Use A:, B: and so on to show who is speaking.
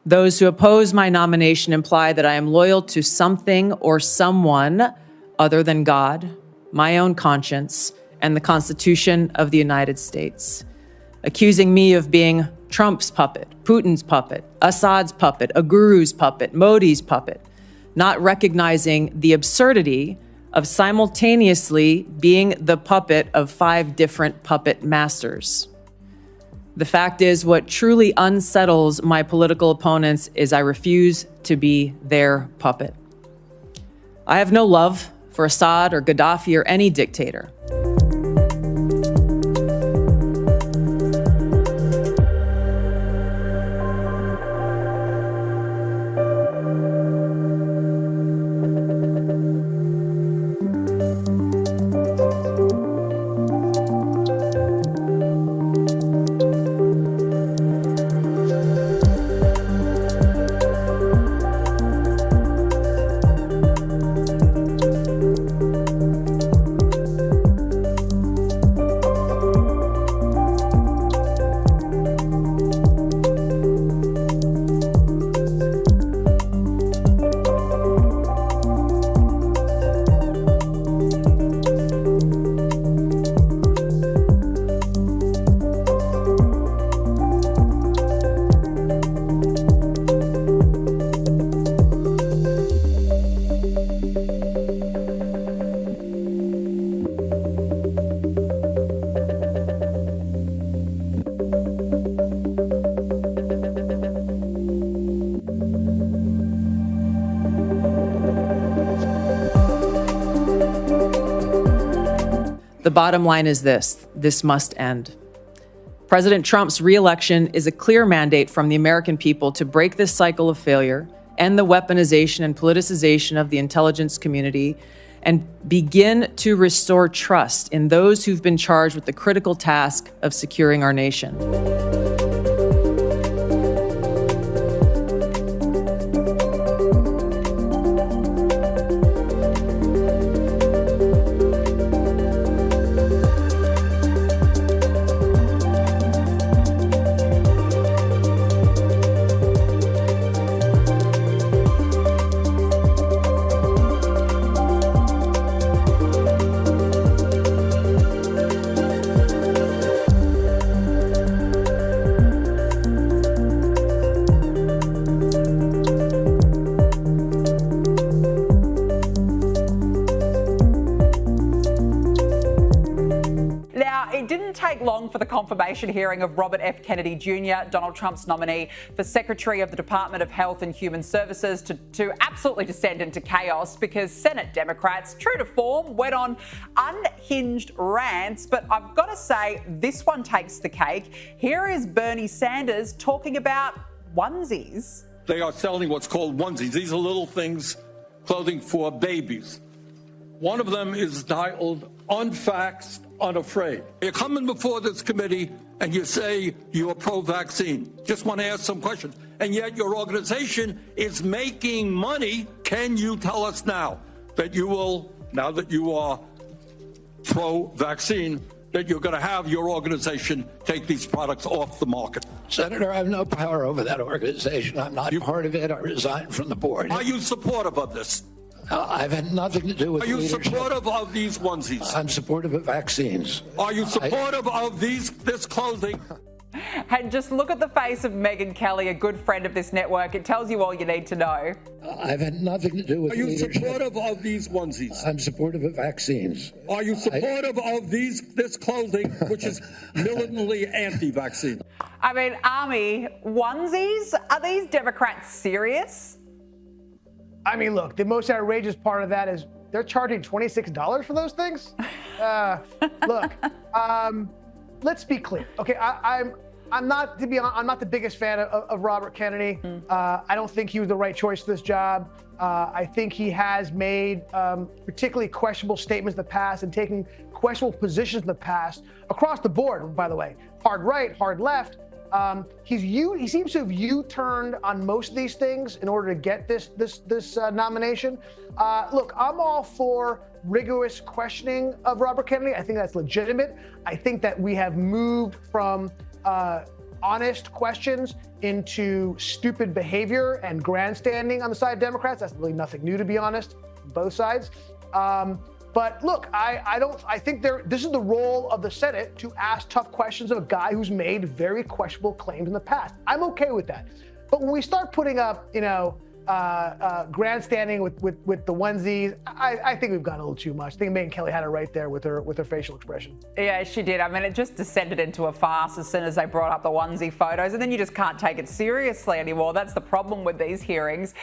A: Those who oppose my nomination imply that I am loyal to something or someone other than God, my own conscience, and the Constitution of the United States, accusing me of being Trump's puppet, Putin's puppet, Assad's puppet, Aguru's puppet, Modi's puppet, not recognizing the absurdity of simultaneously being the puppet of 5 different puppet masters. The fact is, what truly unsettles my political opponents is I refuse to be their puppet. I have no love for Assad or Gadhafi or any dictator. The bottom line is this must end. President Trump's re-election is a clear mandate from the American people to break this cycle of failure, end the weaponization and politicization of the intelligence community, and begin to restore trust in those who've been charged with the critical task of securing our nation.
B: It didn't take long for the confirmation hearing of Robert F. Kennedy Jr., Donald Trump's nominee for Secretary of the Department of Health and Human Services, to absolutely descend into chaos because Senate Democrats, true to form, went on unhinged rants. But I've got to say, this one takes the cake. Here is Bernie Sanders talking about onesies.
C: They are selling what's called onesies. These are little things, clothing for babies. One of them is titled Unvaxxed, Unafraid. You're coming before this committee and you say you're pro-vaccine. Just want to ask some questions. And yet your organization is making money. Can you tell us now that you will, now that you are pro-vaccine, that you're going to have your organization take these products off the market?
D: Senator, I have no power over that organization. I'm not part of it. I resigned from the board.
C: Are you supportive of this?
D: I've had nothing to do with leadership.
C: Are you supportive of these onesies?
D: I'm supportive of vaccines.
C: Are you supportive of this clothing?
B: And just look at the face of Megyn Kelly, a good friend of this network. It tells you all you need to know.
D: I've had nothing to do with leadership.
C: Are you supportive of these onesies?
D: I'm supportive of vaccines.
C: Are you supportive of this clothing, which is militantly anti-vaccine?
B: I mean, Army, onesies? Are these Democrats serious?
E: I mean, look, the most outrageous part of that is they're charging $26 for those things. Look, let's be clear. Okay, I'm not the biggest fan of Robert Kennedy. I don't think he was the right choice for this job. I think he has made particularly questionable statements in the past and taken questionable positions in the past across the board. By the way, hard right, hard left. He seems to have U-turned on most of these things in order to get this nomination. Look, I'm all for rigorous questioning of Robert Kennedy. I think that's legitimate. I think that we have moved from honest questions into stupid behavior and grandstanding on the side of Democrats. That's really nothing new, to be honest, both sides. But look, I think this is the role of the Senate to ask tough questions of a guy who's made very questionable claims in the past. I'm okay with that. But when we start putting up, grandstanding with the onesies, I think we've gone a little too much. I think Megyn Kelly had it right there with her facial expression.
B: Yeah, she did. I mean, it just descended into a farce as soon as they brought up the onesie photos, and then you just can't take it seriously anymore. That's the problem with these hearings.